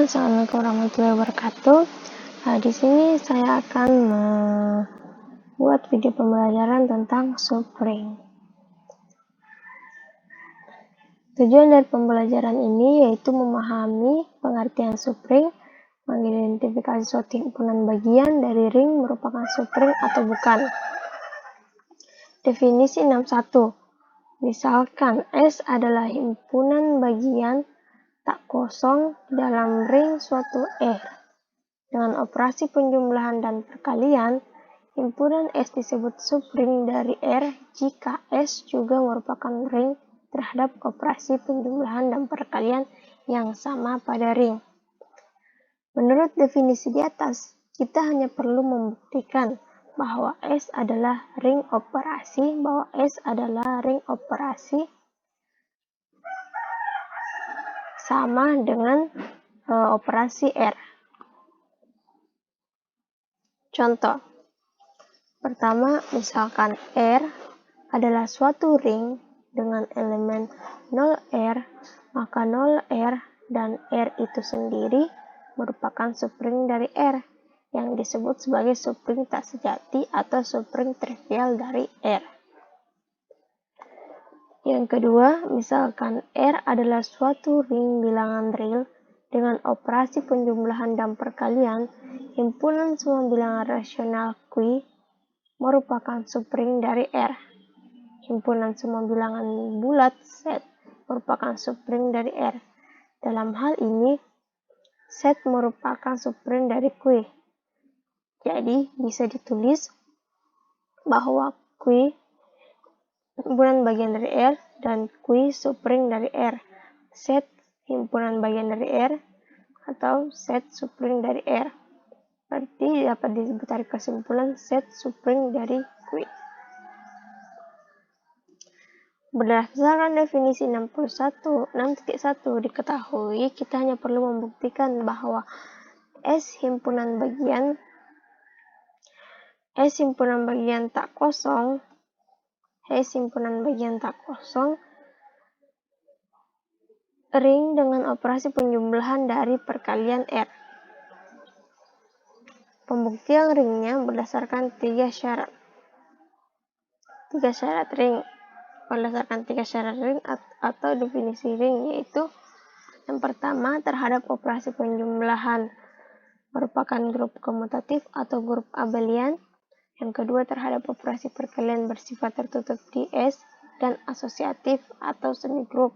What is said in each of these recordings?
Assalamualaikum warahmatullahi wabarakatuh. Di sini saya akan membuat video pembelajaran tentang subring. Tujuan dari pembelajaran ini yaitu memahami pengertian subring, mengidentifikasi suatu himpunan bagian dari ring merupakan subring atau bukan. Definisi 61. Misalkan S adalah himpunan bagian tak kosong dalam ring suatu R. Dengan operasi penjumlahan dan perkalian, himpunan S disebut subring dari R jika S juga merupakan ring terhadap operasi penjumlahan dan perkalian yang sama pada ring. Menurut definisi di atas, kita hanya perlu membuktikan bahwa S adalah ring operasi sama dengan operasi R. Contoh, pertama, misalkan R adalah suatu ring dengan elemen 0R, maka 0R dan R itu sendiri merupakan subring dari R, yang disebut sebagai subring tak sejati atau subring trivial dari R. Yang kedua, misalkan R adalah suatu ring bilangan real dengan operasi penjumlahan dan perkalian, himpunan semua bilangan rasional Q merupakan subring dari R. Himpunan semua bilangan bulat Z merupakan subring dari R. Dalam hal ini, Z merupakan subring dari Q. Jadi, bisa ditulis bahwa Q himpunan bagian dari R dan Q subring dari R. Z himpunan bagian dari R atau Z subring dari R. Berarti dapat disebut dari kesimpulan Z subring dari Q. Berdasarkan definisi 6.1 diketahui kita hanya perlu membuktikan bahwa S himpunan bagian tak kosong ring dengan operasi penjumlahan dari perkalian R. Pembuktian ringnya berdasarkan tiga syarat ring. Berdasarkan tiga syarat ring atau definisi ring, yaitu yang pertama, terhadap operasi penjumlahan merupakan grup komutatif atau grup abelian. Yang kedua, terhadap operasi perkalian bersifat tertutup di S dan asosiatif atau semi grup.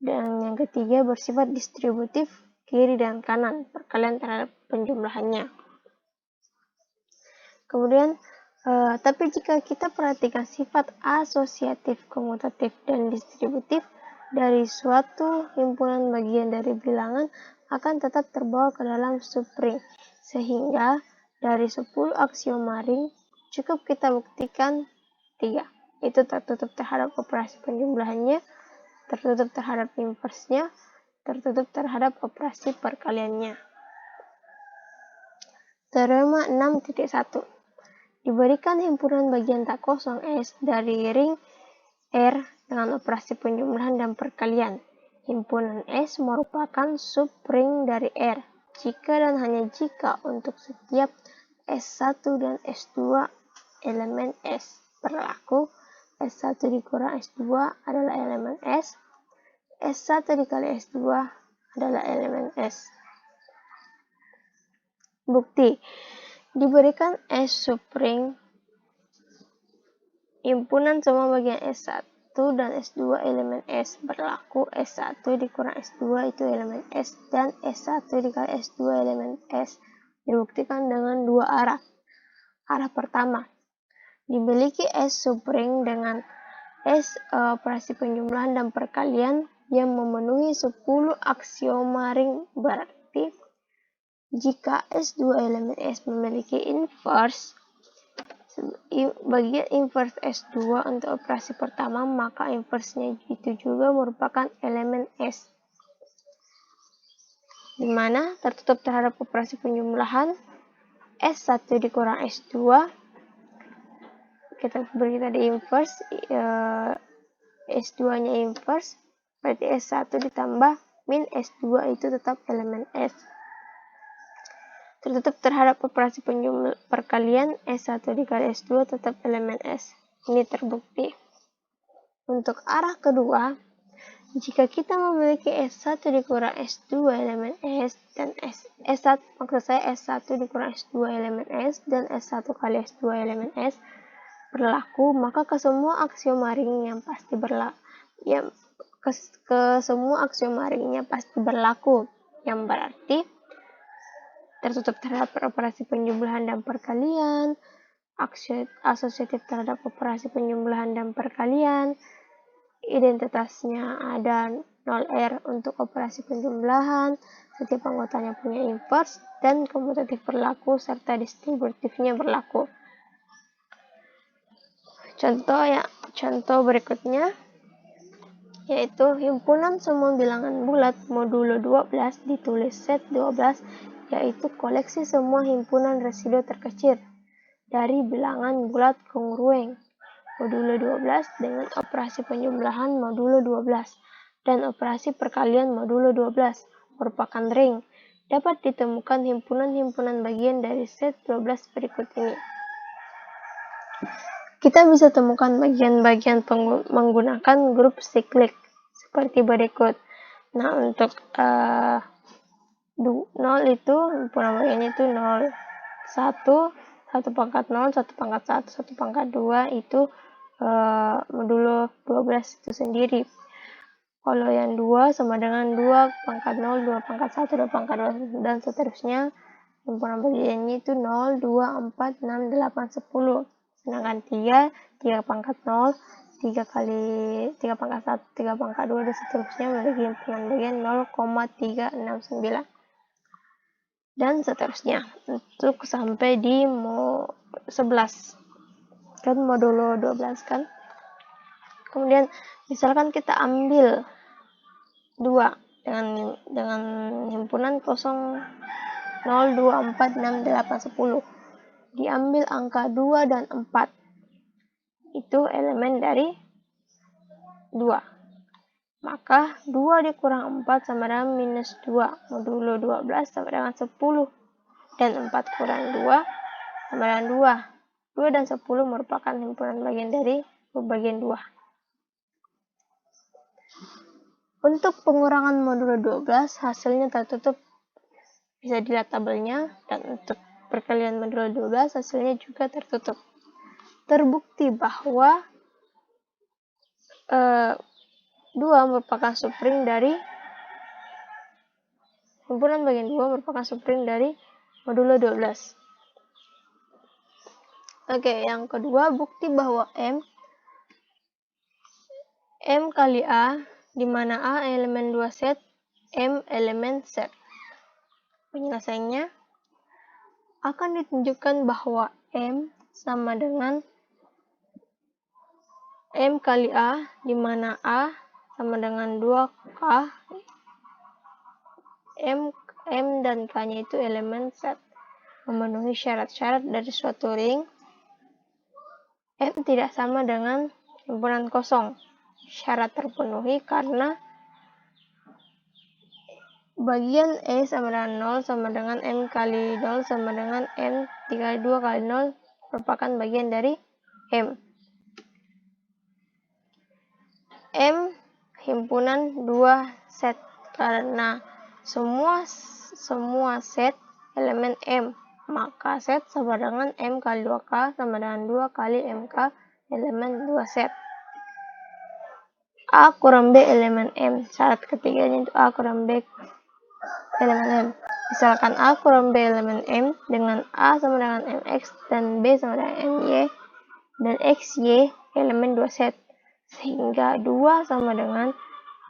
Dan yang ketiga, bersifat distributif kiri dan kanan perkalian terhadap penjumlahannya. Kemudian, tapi jika kita perhatikan sifat asosiatif, komutatif, dan distributif dari suatu himpunan bagian dari bilangan akan tetap terbawa ke dalam subring, sehingga dari 10 aksioma ring cukup kita buktikan 3, itu tertutup terhadap operasi penjumlahannya, tertutup terhadap inversnya, tertutup terhadap operasi perkaliannya. Teorema 6.1. Diberikan himpunan bagian tak kosong S dari ring R dengan operasi penjumlahan dan perkalian. Himpunan S merupakan subring dari R jika dan hanya jika untuk setiap S1 dan S2 elemen S berlaku S1 dikurang S2 adalah elemen S, S1 dikali S2 adalah elemen S. Bukti, diberikan S subring himpunan semua bagian S1 dan S2 elemen S berlaku S1 dikurang S2 itu elemen S dan S1 dikali S2 elemen S dibuktikan dengan dua arah. Arah pertama, dimiliki S subring dengan S operasi penjumlahan dan perkalian yang memenuhi 10 aksioma ring. Berarti jika S2 elemen S memiliki inverse, bagian inverse S2 untuk operasi pertama, maka inversenya itu juga merupakan elemen S, di mana tertutup terhadap operasi penjumlahan S1 dikurang S2, kita beri tadi inverse, S2 nya inverse, berarti S1 ditambah min S2 itu tetap elemen S. Tertutup terhadap operasi perkalian S1 dikali S2 tetap elemen S. Ini terbukti. Untuk arah kedua, jika kita memiliki S1 dikurang S2 elemen S dan S1, maksud saya S1 dikurang S2 elemen S dan S1 kali S2 elemen S berlaku, maka ke semua aksioma ring yang pasti berlaku. Ke semua aksioma ringnya pasti berlaku, yang berarti tertutup terhadap operasi penjumlahan dan perkalian, asosiatif terhadap operasi penjumlahan dan perkalian, identitasnya ada 0R untuk operasi penjumlahan, setiap anggotanya punya inverse, dan komutatif berlaku, serta distributifnya berlaku. Contoh berikutnya yaitu himpunan semua bilangan bulat modulo 12 ditulis set 12, yaitu koleksi semua himpunan residu terkecil dari bilangan bulat kongruen modulo 12 dengan operasi penjumlahan modulo 12 dan operasi perkalian modulo 12 merupakan ring. Dapat ditemukan himpunan-himpunan bagian dari set 12 berikut ini. Kita bisa temukan bagian-bagian menggunakan grup siklik seperti berikut. Nah, untuk 0 itu himpunan bagiannya itu 0, 1, 1 pangkat 0, 1 pangkat 1, 1 pangkat 2 itu modulo 12 itu sendiri. Kalau yang 2 sama dengan 2 pangkat 0, 2 pangkat 1, 2 pangkat 2 dan seterusnya. Himpunan bagiannya itu 0, 2, 4, 6, 8, 10. Sedangkan 3 pangkat 0, 3 pangkat 1, 3 pangkat 2 dan seterusnya memiliki himpunan bagian 0,369. Dan seterusnya untuk sampai di 11. Kan modulo 12 kan. Kemudian misalkan kita ambil 2 dengan himpunan 0, 0, 2, 4, 6, 8, 10. Diambil angka 2 dan 4. Itu elemen dari 2. Maka 2 dikurang 4 sama dengan minus 2. Modulo 12 sama dengan 10. Dan 4 kurang 2 sama dengan 2. 2 dan 10 merupakan himpunan bagian dari bagian 2. Untuk pengurangan modulo 12, hasilnya tertutup. Bisa dilihat tabelnya. Dan untuk perkalian modulo 12, hasilnya juga tertutup. Terbukti bahwa 2 merupakan subring dari himpunan bagian 2 merupakan subring dari modulo 12. Oke, yang kedua, bukti bahwa M kali A, di mana A elemen 2 set, M elemen set. Penyelesaiannya akan ditunjukkan bahwa M sama dengan M kali A, di mana A sama dengan 2K, M dan K-nya itu elemen set. Memenuhi syarat-syarat dari suatu ring, M tidak sama dengan himpunan kosong. Syarat terpenuhi karena bagian E sama dengan 0 sama dengan M kali 0 sama dengan M dikali 2 kali 0 merupakan bagian dari M. M himpunan 2 set karena semua set elemen M, maka set sama dengan M kali 2K sama dengan 2 kali MK elemen 2 set. A kurang B elemen M. Syarat ketiganya itu A kurang B elemen M. Misalkan A kurang B elemen M dengan A sama dengan MX dan B sama dengan MY dan XY elemen 2 set. Sehingga 2 sama dengan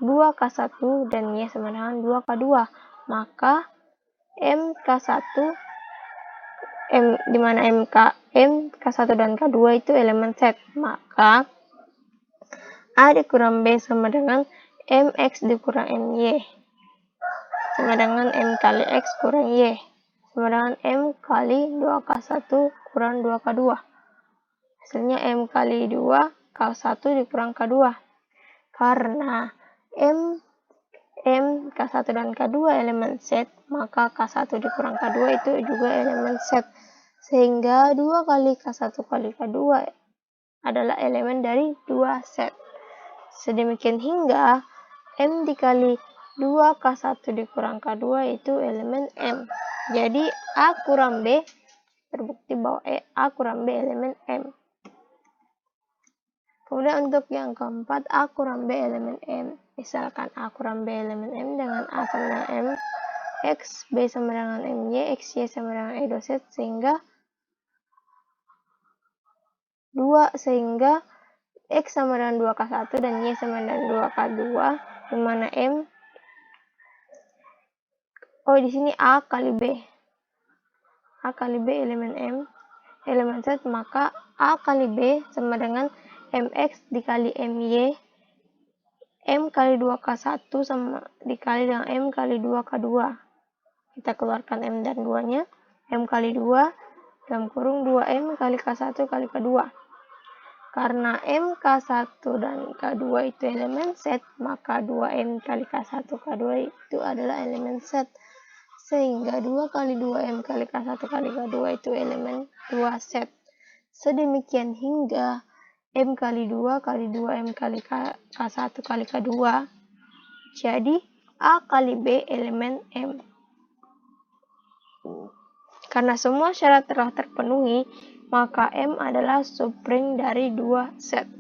2K1 dan Y sama dengan 2K2. Maka MK1 di mana MK1 dan K2 itu elemen set. Maka A dikurang B sama dengan MX dikurang MY sama dengan M kali X kurang Y sama dengan M kali 2K1 kurang 2K2. Hasilnya M kali 2 K1 dikurang K2. Karena M, K1 dan K2 elemen set, maka K1 dikurang K2 itu juga elemen set. Sehingga 2 kali K1 kali K2 adalah elemen dari 2 set. Sedemikian hingga M dikali 2 K1 dikurang K2 itu elemen M. Jadi A kurang B, terbukti bahwa A kurang B elemen M. Kemudian untuk yang keempat, A kurang B elemen M. Misalkan A kurang B elemen M dengan A sama dengan M, X, B sama dengan MY, XY sama dengan E2 set, sehingga X sama dengan 2K1 dan Y sama dengan 2K2, di mana M, di sini A kali B. A kali B elemen M, elemen set, maka A kali B sama dengan MX dikali MY, M kali 2K1 sama dikali dengan M kali 2K2. Kita keluarkan M dan 2-nya. M kali 2, dalam kurung 2M kali K1 kali K2. Karena M K1 dan K2 itu elemen set, maka 2M kali K1 K2 itu adalah elemen set. Sehingga 2 kali 2M kali K1 kali K2 itu elemen 2 set. Sedemikian hingga M kali 2 kali 2M kali K1 kali K2. Jadi A kali B elemen M. Karena semua syarat telah terpenuhi, maka M adalah subring dari 2 set.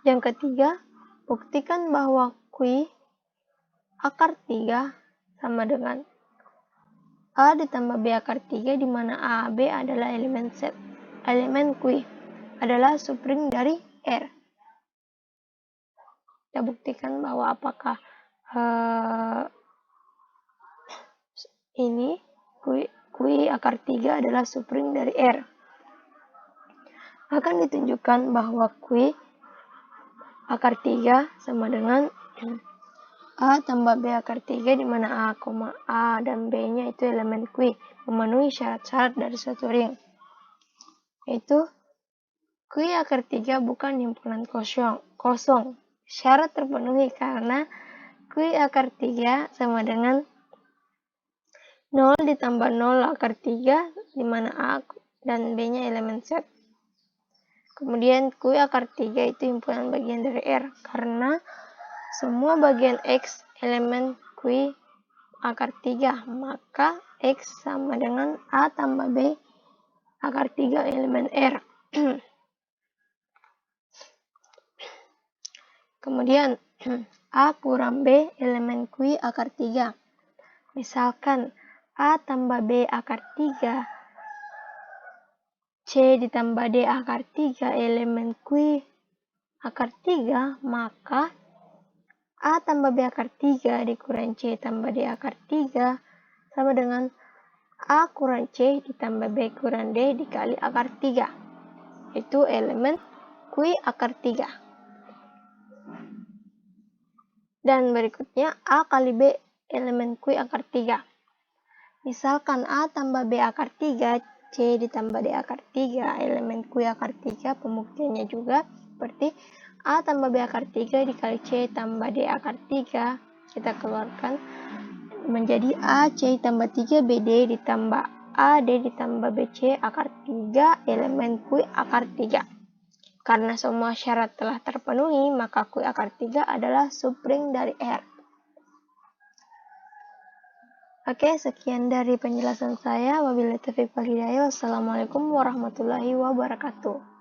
Yang ketiga, buktikan bahwa Q akar 3 sama dengan A ditambah B akar 3, di mana A, B adalah elemen set. Elemen Q adalah subring dari R. Kita buktikan bahwa apakah ini Q akar 3 adalah subring dari R. Akan ditunjukkan bahwa Q akar 3 sama dengan A tambah B akar 3, di mana A dan B-nya itu elemen Q, memenuhi syarat-syarat dari suatu ring. Yaitu Q akar 3 bukan himpunan kosong. Syarat terpenuhi karena Q akar 3 sama dengan 0 ditambah 0 akar 3, di mana A dan B-nya elemen set. Kemudian Q akar 3 itu himpunan bagian dari R, karena semua bagian X elemen Q akar 3, maka X sama dengan A tambah B akar 3 elemen R. Kemudian A kurang B elemen Q akar 3. Misalkan A tambah B akar 3, C ditambah D akar 3 elemen Q akar 3, maka A tambah B akar 3 dikurang C tambah D akar 3 sama dengan A kurang C ditambah B kurang D dikali akar 3. Itu elemen Q akar 3. Dan berikutnya A kali B elemen Q akar 3. Misalkan A tambah B akar 3, C ditambah D akar 3, elemen Q akar 3, pembuktiannya juga seperti A tambah B akar 3 dikali C tambah D akar 3, kita keluarkan menjadi A C tambah 3 BD ditambah A D ditambah BC akar 3, elemen Q akar 3. Karena semua syarat telah terpenuhi, maka Q akar 3 adalah subring dari R. Oke, sekian dari penjelasan saya. Wabillahi taufiq wal hidayah. Wassalamualaikum warahmatullahi wabarakatuh.